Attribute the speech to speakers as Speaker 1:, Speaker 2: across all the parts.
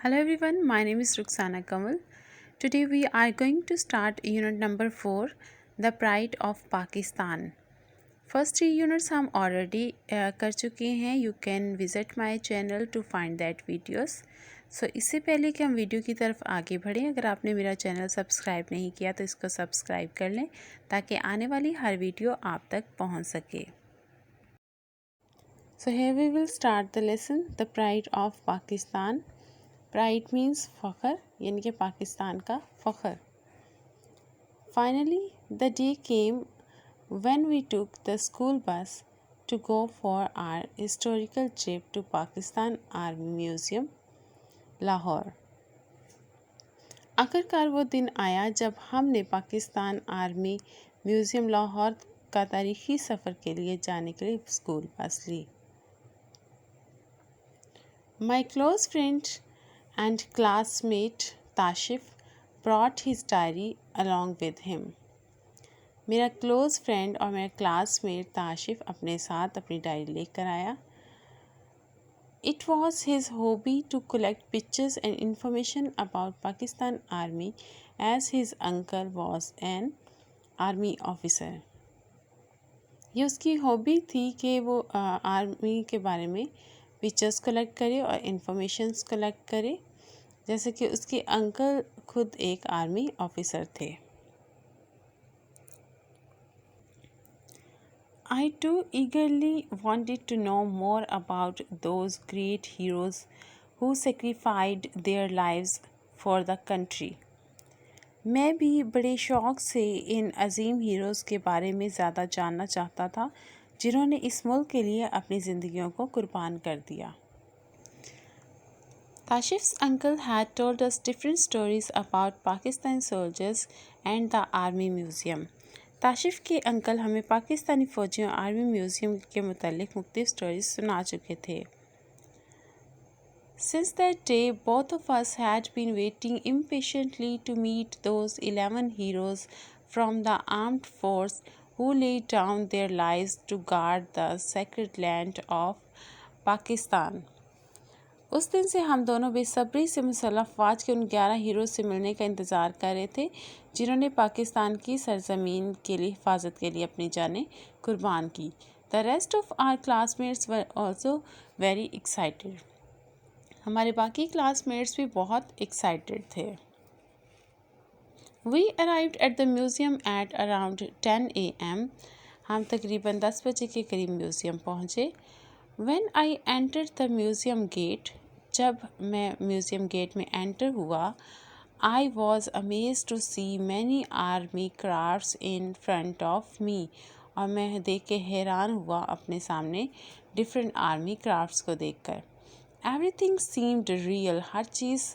Speaker 1: Hello everyone, my name is Ruxana Kamal. Today we are going to start unit number 4, The Pride of Pakistan. First 3 units हम already कर चुके हैं. You can visit my channel to find that videos. So इससे पहले कि हम video की तरफ आगे बढ़ें, अगर आपने मेरा चैनल सब्सक्राइब नहीं किया तो इसको सब्सक्राइब कर लें ताकि आने वाली हर वीडियो आप तक पहुंच सके. So here we will start the lesson, The Pride of Pakistan. Pride means फ़ख्र यानी कि पाकिस्तान का फ़ख्र. Finally the day came when we took the school bus to go for our historical trip to Pakistan army museum Lahore. आखिरकार वो दिन आया जब हमने पाकिस्तान आर्मी म्यूज़ियम लाहौर का तारीख़ी सफ़र के लिए जाने के लिए स्कूल बस ली. My close friend and classmate Tashif brought his diary along with him. मेरा क्लोज़ फ्रेंड और मेरा क्लासमेट ताशिफ अपने साथ अपनी डायरी लेकर आया. It was his hobby to collect pictures and information about Pakistan Army as his uncle was an army officer. ये उसकी हॉबी थी कि वो आर्मी के बारे में पिक्चर्स कलेक्ट करे और इंफॉर्मेशंस कलेक्ट करे, जैसे कि उसके अंकल खुद एक आर्मी ऑफिसर थे. I too eagerly wanted to know more about those great heroes who sacrificed their lives for the country. मैं भी बड़े शौक़ से इन अजीम हीरोज़ के बारे में ज़्यादा जानना चाहता था जिन्होंने इस मुल्क के लिए अपनी ज़िंदगियों को कुर्बान कर दिया. Tashif's uncle had told us different stories about Pakistan soldiers and the army museum. ताशिफ के अंकल हमें पाकिस्तानी फ़ौजियों आर्मी म्यूज़ियम के मुतालिक मुख्तलिफ स्टोरीज सुना चुके थे. Since that day, both of us had been waiting impatiently to meet those 11 heroes from the armed force who laid down their lives to guard the sacred land of Pakistan. उस दिन से हम दोनों बेसब्री से मुसल्लह फ़ौज के उन 11 हीरो से मिलने का इंतज़ार कर रहे थे जिन्होंने पाकिस्तान की सरज़मीन के लिए हिफाजत के लिए अपनी जानें कुर्बान की. The rest of our classmates were also very excited. हमारे बाकी क्लासमेट्स भी बहुत एक्साइटेड थे. We arrived at the museum at around 10 AM. हम तकरीबन 10 बजे के करीब म्यूज़ियम पहुँचे. When I entered the museum gate, जब मैं म्यूज़ियम गेट में एंटर हुआ, I was amazed to see many army crafts in front of me. और मैं देख के हैरान हुआ अपने सामने डिफरेंट आर्मी क्राफ्ट्स को देखकर. Everything seemed real. हर चीज़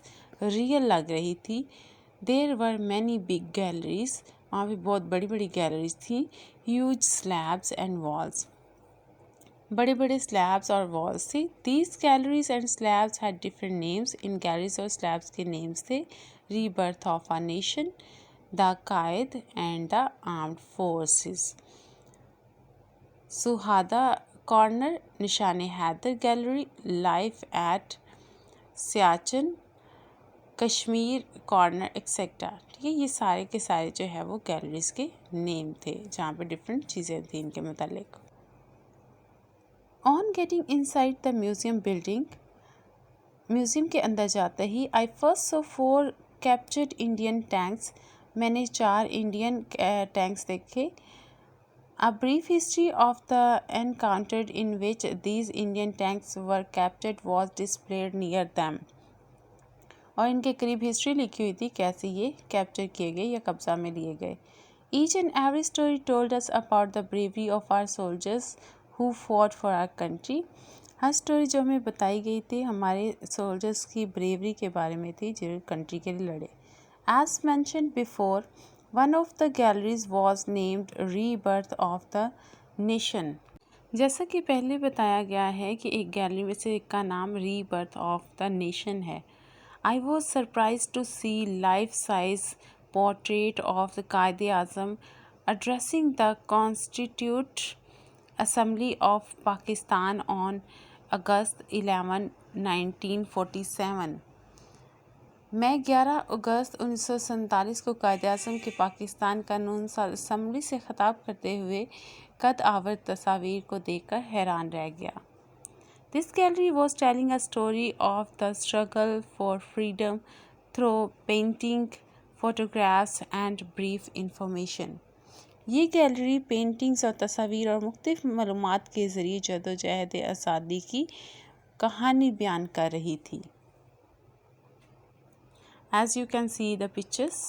Speaker 1: रियल लग रही थी. There were many big galleries. वहाँ भी बहुत बड़ी बड़ी गैलरीज थी. Huge slabs and walls. बड़े बड़े स्लैब्स और वॉल्स थे. These galleries and slabs had different names. इन गैलरीज और स्लैब्स के नेम्स थे rebirth of a nation, the Quaid and the armed forces. Shuhada corner, Nishan Haider gallery, life at Siachen, Kashmir corner etcetera. ठीक है, ये सारे के सारे जो है वो गैलरीज के नेम थे जहाँ पे डिफरेंट चीज़ें थी इनके मुतालिक. On getting inside the museum building, museum के अंदर जाते ही I first saw 4 captured Indian tanks. मैंने 4 इंडियन टैंक्स देखे. A brief history of the encounter in which these Indian tanks were captured was displayed near them. और इनके करीब history लिखी हुई थी कैसे ये कैप्चर किए गए या कब्ज़ा में लिए गए. Each and every story told us about the bravery of our soldiers who fought for our country. हर स्टोरी जो हमें बताई गई थी हमारे सोल्जर्स की ब्रेवरी के बारे में थी जो कंट्री के लिए लड़े. As mentioned before, one of the galleries was named Rebirth of the Nation. जैसा कि पहले बताया गया है कि एक गैलरी में से एक का नाम रीबर्थ ऑफ द नेशन है. I was surprised to see life-size portrait of the Qaid-e-Azam addressing the Constituent Assembly of Pakistan on August 11, 1947. मैं 11 अगस्त 1947 को कायद-ए-आज़म के पाकिस्तान कानून असम्बली से ख़िताब करते हुए कद आवर तस्वीर को देखकर हैरान रह गया। This gallery was telling a story of the struggle for freedom through painting, photographs and brief information. ये गैलरी पेंटिंग्स और तस्वीर और मुख्तलिफ मालूमात के ज़रिए जदोजहद आज़ादी की कहानी बयान कर रही थी। As you can see the pictures,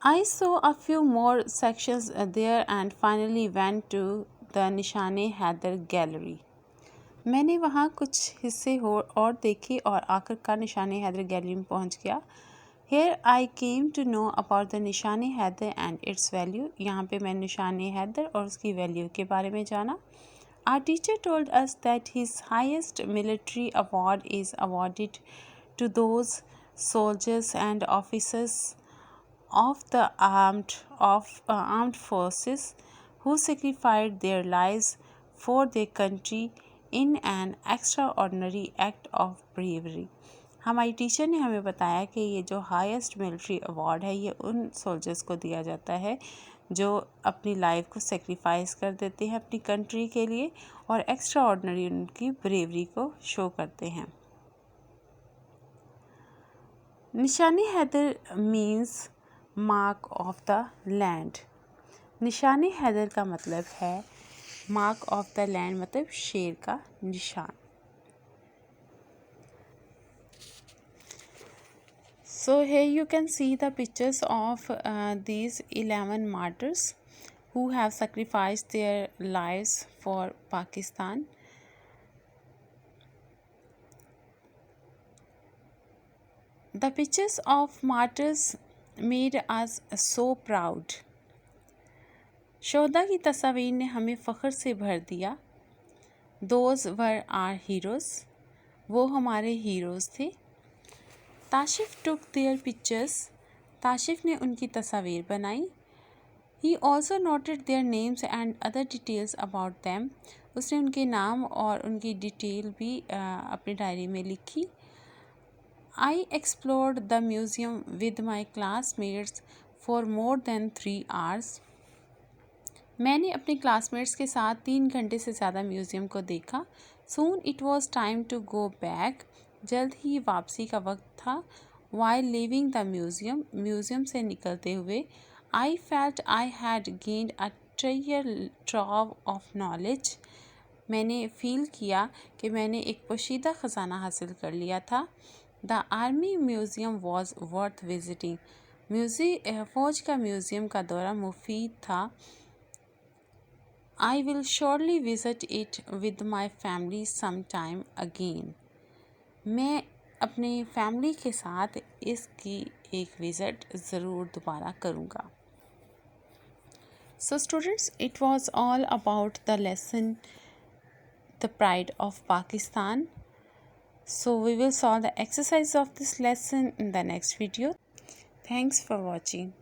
Speaker 1: I saw a few more sections there and finally went to the Nishan-e-Haider gallery. मैंने वहाँ कुछ हिस्से और देखे और आखिरकार निशान-ए-हैदर गैलरी में पहुँच गया। Here I came to know about the निशान-ए-हैदर and its value। यहाँ पे मैं निशान-ए-हैदर और उसकी वैल्यू के बारे में जाना। Our teacher told us that his highest military award is awarded to those soldiers and officers of the armed forces who sacrificed their lives for their country in an extraordinary act of bravery। हमारी teacher ने हमें बताया कि ये जो highest military award है ये उन सोल्जर्स को दिया जाता है जो अपनी लाइफ को सेक्रीफाइस कर देते हैं अपनी कंट्री के लिए और एक्स्ट्रा ऑर्डिनरी उनकी ब्रेवरी को शो करते हैं। Nishan-e-Haider means mark of the land. Nishan-e-Haider का मतलब है मार्क ऑफ द लैंड, मतलब शेर का निशान। So here you can see the pictures of these 11 martyrs who have sacrificed their lives for Pakistan. The pictures of martyrs made us so proud. शोहदा की तस्वीर ने हमें फ़ख्र से भर दिया। Those were our heroes. वो हमारे हीरोज़ थे। ताशिफ took their pictures. ताशिफ ने उनकी तस्वीर बनाई। He also noted their names and other details about them. उसने उनके नाम और उनकी डिटेल भी अपनी डायरी में लिखी। I explored the museum with my classmates for more than 3 hours. मैंने अपने क्लासमेट्स के साथ 3 घंटे से ज़्यादा म्यूज़ियम को देखा। Soon it was time to go back. जल्द ही वापसी का वक्त था। While leaving the museum, museum से निकलते हुए I felt I had gained a treasure trove of knowledge. मैंने फ़ील किया कि मैंने एक पोशीदा ख़जाना हासिल कर लिया था। The army museum was worth visiting. फ़ौज का म्यूज़ियम का दौरा मुफीद था। I will surely visit it with my family sometime again. मैं अपने फैमिली के साथ इसकी एक विज़िट ज़रूर दोबारा करूँगा। So students, it was all about the lesson, the pride of Pakistan. So we will solve the exercise of this lesson in the next video. Thanks for watching.